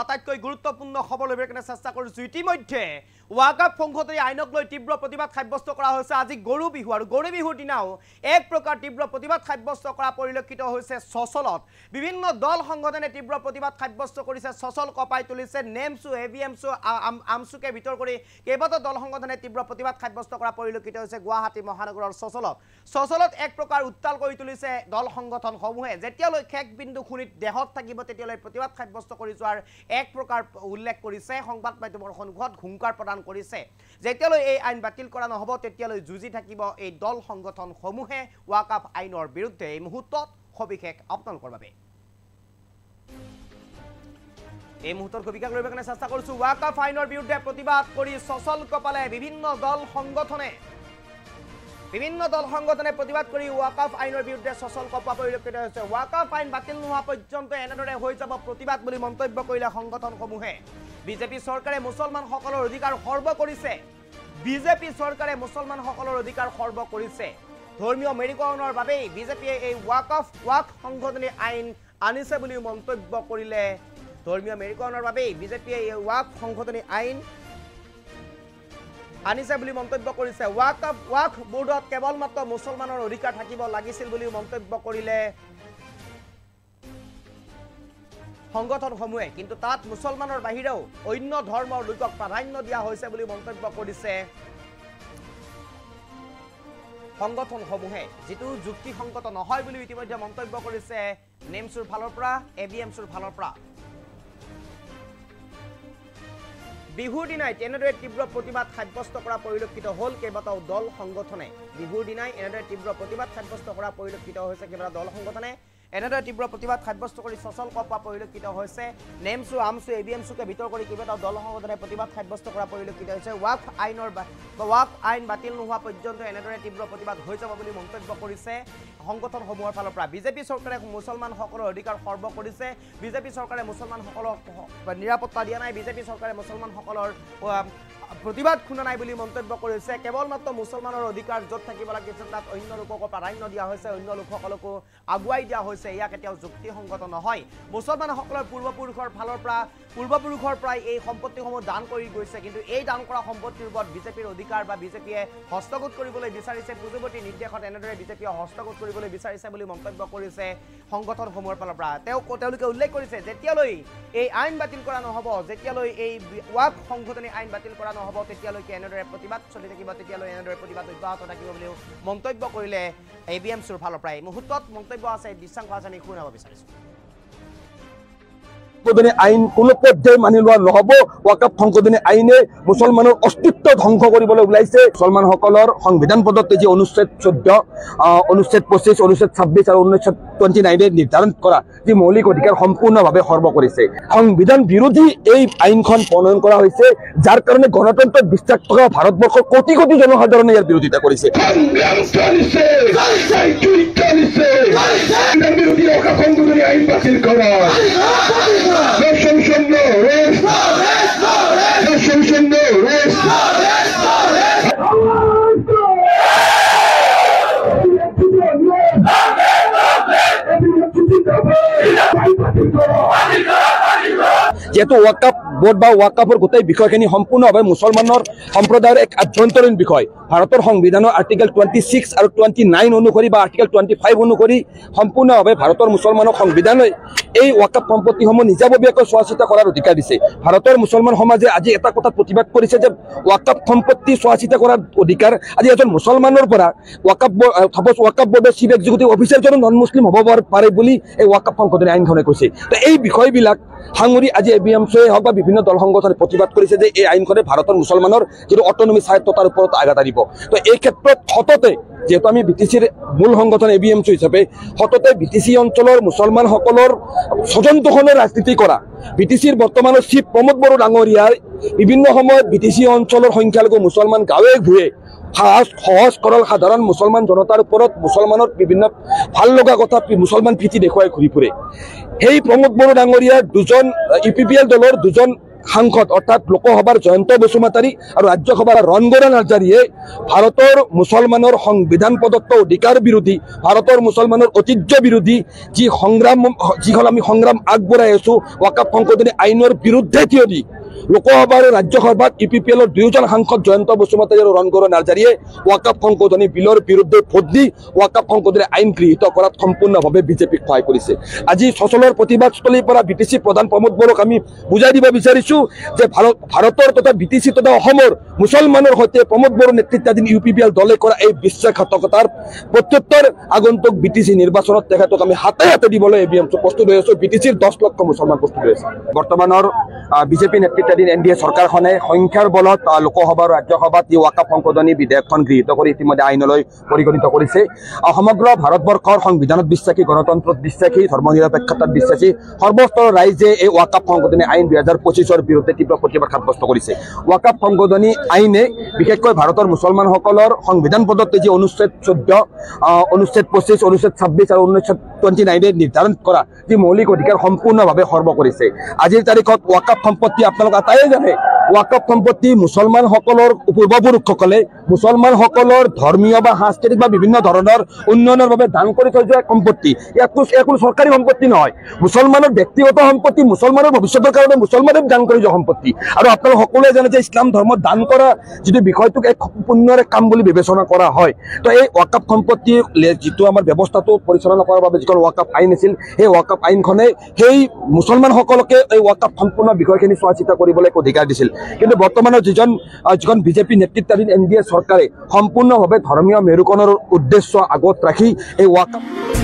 আটাইতকৈ গুৰুত্বপূৰ্ণ খবৰ লবৰ কাৰণে চেষ্টা কৰিছো। ইতিমধ্যে ওয়াকফ সংশোধনী আইনক লৈ তীব্ৰ প্ৰতিবাদ সাব্যস্ত কৰা হৈছে। আজি গৰু বিহু আৰু গৰু বিহুৰ দিনাও এক প্ৰকাৰ তীব্ৰ প্ৰতিবাদ সাব্যস্ত কৰা পৰিলক্ষিত হৈছে সচলত। বিভিন্ন দল সংগঠনে তীব্ৰ প্ৰতিবাদ সাব্যস্ত কৰিছে, সচল কপাই তুলিছে। নেমছু এভিএমছু আমছুকে ভিতৰ কৰি কেইবাটাও দল সংগঠনে তীব্ৰ প্ৰতিবাদ সাব্যস্ত কৰা পৰিলক্ষিত হৈছে গুৱাহাটী মহানগৰৰ সচলত এক প্ৰকাৰ উত্তাল কৰি তুলিছে দল সংগঠনসমূহে। যেতিয়ালৈ শেষ বিন্দু খুনিত দেহত থাকিব তেতিয়ালৈ প্ৰতিবাদ সাব্যস্ত কৰি যোৱাৰ এক প্ৰকাৰ উল্লেখ কৰিছে। সংবাদ মাধ্যমৰ সন্মুখত হুংকাৰ প্ৰদান কৰিছে। যেতিয়ালৈ এই আইন বাতিল কৰা নহব তেতিয়ালৈ যুঁজি থাকিব এই দল সংগঠনসমূহে ওয়াকফ আইনৰ বিৰুদ্ধে। এই মুহূৰ্তত সবিশেষ আপোনালোকৰ বাবে এই মুহূৰ্তৰ সবিশেষ লবৰ কাৰণে চেষ্টা কৰিছো। ওয়াকফ আইনৰ বিৰুদ্ধে প্ৰতিবাদ কৰি সচল কপালে বিভিন্ন দল সংগঠনে প্ৰতিবাদ কৰি ওয়াকফ আইনৰ বিৰুদ্ধে সচল কপা পৰিলক্ষিত হৈছে। ওয়াকফ আইন বাতিল নোহোৱা পৰ্যন্ত এনেদৰে হৈ যাব প্ৰতিবাদ বুলি মন্তব্য কৰিলে সংগঠনসমূহে। বিজেপি চৰকাৰে মুছলমানসকলৰ অধিকাৰ খৰ্ব কৰিছে। ধৰ্মীয় মেৰুকৰণৰ বাবেই বিজেপিয়ে এই ওয়াকফ সংশোধনী আইন আনিছে বুলি মন্তব্য কৰিলে। ধৰ্মীয় মেৰুকৰণৰ বাবেই বিজেপিয়ে এই ওয়াকফ সংশোধনী আইন আনিছে বুলি মন্তব্য কৰিছে। ওয়াকফ বোৰ্ডত কেৱল মাত্ৰ মুছলমানৰ অধিকাৰ থাকিব লাগিছিল বুলি মন্তব্য কৰিলে সংগঠনসমূহে। কিন্তু তাত মুছলমানৰ বাহিৰেও অন্য ধৰ্মৰ লোকক প্ৰাধান্য দিয়া হৈছে বুলি মন্তব্য কৰিছে সংগঠনসমূহে, যিটো যুক্তিসংগত নহয় বুলি ইতিমধ্যে মন্তব্য কৰিছে নেমছুৰ ফালৰ পৰা, এভিএমছুৰ ফালৰ পৰা। বিহুৰ দিনাই তেনেদৰে তীব্ৰ প্ৰতিবাদ সাব্যস্ত কৰা পৰিলক্ষিত হ'ল কেইবাটাও দল সংগঠনে। বিহুৰ দিনাই এনেদৰে তীব্ৰ প্ৰতিবাদ সাব্যস্ত কৰা পৰিলক্ষিত হৈছে কেইবাটাও দল সংগঠনে। এনেদৰে তীব্ৰ প্ৰতিবাদ সাব্যস্ত কৰি সচল কপা পৰিলক্ষিত হৈছে। নেমছু আমছু এভিএমছুকে ভিতৰ কৰি কেইবাটাও দল সংগঠনে প্ৰতিবাদ সাব্যস্ত কৰা পৰিলক্ষিত হৈছে। ওয়াকফ আইন বাতিল নোহোৱা পৰ্যন্ত এনেদৰে তীব্ৰ প্ৰতিবাদ হৈ যাব বুলি মন্তব্য কৰিছে সংগঠনসমূহৰ ফালৰ পৰা। বিজেপি চৰকাৰে মুছলমানসকলৰ অধিকাৰ খৰ্ব কৰিছে। বিজেপি চৰকাৰে মুছলমানসকলক নিৰাপত্তা দিয়া নাই। বিজেপি চৰকাৰে মুছলমানসকলৰ প্ৰতিবাদ শুনা নাই বুলি মন্তব্য কৰিছে। কেৱল মাত্ৰ মুছলমানৰ অধিকাৰ য'ত থাকিব লাগিছিল তাত অন্য লোককো প্ৰাধান্য দিয়া হৈছে, অন্য লোকসকলকো আগুৱাই দিয়া হৈছে। এয়া কেতিয়াও যুক্তিসংগত নহয়। মুছলমানসকলৰ পূৰ্বপুৰুষৰ পৰাই এই সম্পত্তিসমূহ দান কৰি গৈছে, কিন্তু এই দান কৰা সম্পত্তিৰ ওপৰত বিজেপিৰ অধিকাৰ বা বিজেপিয়ে হস্তগত কৰিবলৈ বিচাৰিছে। পূৰ্বৱৰ্তী নিৰ্দেশত এনেদৰে বিজেপিয়ে হস্তগত কৰিবলৈ বিচাৰিছে বুলি মন্তব্য কৰিছে সংগঠনসমূহৰ ফালৰ পৰা। তেওঁলোকে উল্লেখ কৰিছে যেতিয়ালৈ এই আইন বাতিল কৰা নহ'ব, যেতিয়ালৈ এই ওয়াকফ সংশোধনী আইন বাতিল কৰা নহ'ব তেতিয়ালৈকে এনেদৰে প্ৰতিবাদ চলি থাকিব, তেতিয়ালৈ এনেদৰে প্ৰতিবাদ অব্যাহত থাকিব বুলিও মন্তব্য কৰিলে এভিএমছুৰ ফালৰ পৰা। এই মুহূৰ্তত মন্তব্য আছে দৃশ্যাংশ আছে, আমি শুনাব বিচাৰিছোঁ। আইন কোনো পৰ্যায়ে মানি লোৱা নহ'ব। ওয়াকফ সংশোধনী আইনে মুছলমানৰ অস্তিত্ব ধ্বংস কৰিবলৈ ওলাইছে। মুছলমানসকলৰ সংবিধান পদত যি অনুচ্ছেদ 14, অনুচ্ছেদ 25, অনুচ্ছেদ 26 আৰু অনুচ্ছেদ 29 নিৰ্ধাৰণ কৰা যি মৌলিক অধিকাৰ সম্পূৰ্ণভাৱে খৰ্ব কৰিছে। সংবিধান বিৰোধী এই আইনখন প্ৰণয়ন কৰা হৈছে, যাৰ কাৰণে গণতন্ত্ৰত বিশ্বাস থকা ভাৰতবৰ্ষৰ কোটি কোটি জনসাধাৰণে ইয়াৰ বিৰোধিতা কৰিছে। যেহেতু ওয়াকফ বোৰ্ড বা ওয়াকফৰ গোটেই বিষয়খিনি সম্পূৰ্ণভাৱে মুছলমানৰ সম্প্ৰদায়ৰ এক আভ্যন্তৰীণ বিষয়। ভাৰতৰ সংবিধানৰ আৰ্টিকেল 26 আৰু 29 অনুসৰি বা আৰ্টিকেল 25 অনুসৰি সম্পূৰ্ণভাৱে ভাৰতৰ মুছলমানক সংবিধানে এই ওয়াকফ সম্পত্তিসমূহ নিজাববীয়াকৈ চোৱা চিতা কৰাৰ অধিকাৰ দিছে। ভাৰতৰ মুছলমান সমাজে আজি এটা কথা প্ৰতিবাদ কৰিছে যে ওয়াকফ সম্পত্তি চোৱা চিতা কৰাৰ অধিকাৰ আজি এজন মুছলমানৰ পৰা ওয়াকফ বোৰ্ডৰ চিফ এক্সিকিউটিভ অফিচাৰজনো নন মুছলিম হ'ব পাৰে বুলি এই ওয়াকফ সংশোধনী আইনখনে কৈছে। তো এই বিষয়বিলাক সাঙুৰি আজি এভিএমছুৱে হওক বা বিভিন্ন দল সংগঠনে প্ৰতিবাদ কৰিছে যে এই আইনখনে ভাৰতৰ মুছলমানৰ যিটো অটনমি স্বায়ত্ততাৰ ওপৰত আঘাত আনিব। তো এই ক্ষেত্ৰত সততে যেহেতু আমি বিটিচিৰ মূল সংগঠন এভিএমছু হিচাপে সততে বিটিচি অঞ্চলৰ মুছলমানসকলৰ স্বজন তোষণৰ ৰাজনীতি কৰা বিটিচিৰ বৰ্তমানৰ চিফ প্ৰমোদ বড়ো ডাঙৰীয়াই বিভিন্ন সময়ত বিটিচি অঞ্চলৰ সংখ্যালঘু মুছলমান গাঁৱে ভূঞে সহজ সৰল সাধাৰণ মুছলমান জনতাৰ ওপৰত মুছলমানৰ বিভিন্ন ভাল লগা কথা মুছলমান প্ৰীতি দেখুৱাই ঘূৰি ফুৰে। সেই প্ৰমোদ বড়ো ডাঙৰীয়াৰ দুজন UPPL দলৰ দুজন সাংসদ অৰ্থাৎ লোকসভাৰ জয়ন্ত বসুমতাৰী আৰু ৰাজ্যসভাৰ ৰণগৌৰা নাৰ্জাৰীয়ে ভাৰতৰ মুছলমানৰ সংবিধান প্ৰদত্ত অধিকাৰ বিৰোধী ভাৰতৰ মুছলমানৰ ঐতিহ্য বিৰোধী যিখন আমি সংগ্ৰাম আগবঢ়াই আছো ৱাকাফ সংশোধনী আইনৰ বিৰুদ্ধে থিয় দি লোকসভা আৰু ৰাজ্যসভাত ইউপিপিএলৰ দুয়োজন সাংসদ জয়ন্ত বসুমতাৰী আৰু ৰণগৌৰা নাৰ্জাৰীয়ে ৱাকাফ সংশোধনী বিলৰ বিৰুদ্ধে ভোট দি ৱাকাফ সংশোধনী আইন গৃহীত কৰাত সম্পূৰ্ণভাৱে বিজেপিক সহায় কৰিছে আজি সচলৰ প্ৰতিবাদস্থলীৰ পৰা বিটিচি প্ৰধান প্ৰমোদ বড়োক আমি বুজাই দিব বিচাৰিছো যে ভাৰতৰ তথা বিটিচি তথা অসমৰ মুছলমানৰ সৈতে প্ৰমোদ বড়ো নেতৃত্বাধীন ইউপিপিএল দলে কৰা এই বিশ্বাসঘাতকতাৰ প্ৰত্যুত্তৰ আগন্তুক বিটিচি নিৰ্বাচনত তেখেতক আমি হাতে হাতে দিবলৈ প্ৰস্তুত হৈ আছো বিটিচিৰ 10 লক্ষ মুছলমান প্ৰস্তুত হৈ আছে বৰ্তমানৰ বিজেপি নেতৃত্বাধীন এনডিএ চৰকাৰখনে সংখ্যাৰ বলত লোকসভা আৰু ৰাজ্যসভাত এই ৱাকাফ সংশোধনী বিধেয়কখন গৃহীত কৰি ইতিমধ্যে আইনলৈ পৰিগণিত কৰিছে সমগ্ৰ ভাৰতবৰ্ষৰ সংবিধানত বিশ্বাসী গণতন্ত্ৰত বিশ্বাসী ধৰ্মনিৰপেক্ষতাত বিশ্বাসী সৰ্বস্তৰৰ ৰাইজে এই ৱাকাফ সংশোধনী আইন 2025ৰ বিৰুদ্ধে তীব্ৰ প্ৰতিবাদ সাব্যস্ত কৰিছে ৱাকাফ সংশোধনী আইনে বিশেষকৈ ভাৰতৰ মুছলমানসকলৰ সংবিধান প্ৰদত্ত যি অনুচ্ছেদ 14 অনুচ্ছেদ 25 অনুচ্ছেদ 26 আৰু অনুচ্ছেদ 29 নিৰ্ধাৰণ কৰা যি মৌলিক অধিকাৰ সম্পূৰ্ণভাৱে সৰ্ব কৰিছে আজিৰ তাৰিখত ৱাকাফ সম্পত্তি আপোনালোক আটাইয়ে জানে ৱাকাফ সম্পত্তি মুছলমানসকলৰ পূৰ্বপুৰুষসকলে মুছলমানসকলৰ ধৰ্মীয় বা সাংস্কৃতিক বা বিভিন্ন ধৰণৰ উন্নয়নৰ বাবে দান কৰি থৈ যোৱা সম্পত্তি ইয়াত কোনো চৰকাৰী সম্পত্তি নহয় মুছলমানৰ ব্যক্তিগত সম্পত্তি মুছলমানৰ ভৱিষ্যতৰ কাৰণে মুছলমানে দান কৰি যোৱা সম্পত্তি আৰু আপোনালোক সকলোৱে জানে যে ইছলাম ধৰ্মত দান কৰা যিটো বিষয়টোক এক পুণ্যৰ কাম বুলি বিবেচনা কৰা হয় তো এই ৱাকাফ সম্পত্তি যিটো আমাৰ ব্যৱস্থাটো পৰিচালনা কৰাৰ বাবে যিখন ৱাকাফ আইন আছিল সেই ৱাকাফ আইনখনে সেই মুছলমানসকলকে এই ৱাকাফ সম্পূৰ্ণ বিষয়খিনি চোৱা চিতা কৰিবলৈ অধিকাৰ দিছিল কিন্তু বৰ্তমানৰ যিখন বিজেপি নেতৃত্বাধীন এনডিএ চৰকাৰে সম্পূৰ্ণভাৱে ধৰ্মীয় মেৰুকৰণৰ উদ্দেশ্য আগত ৰাখি এই ৱাকাফ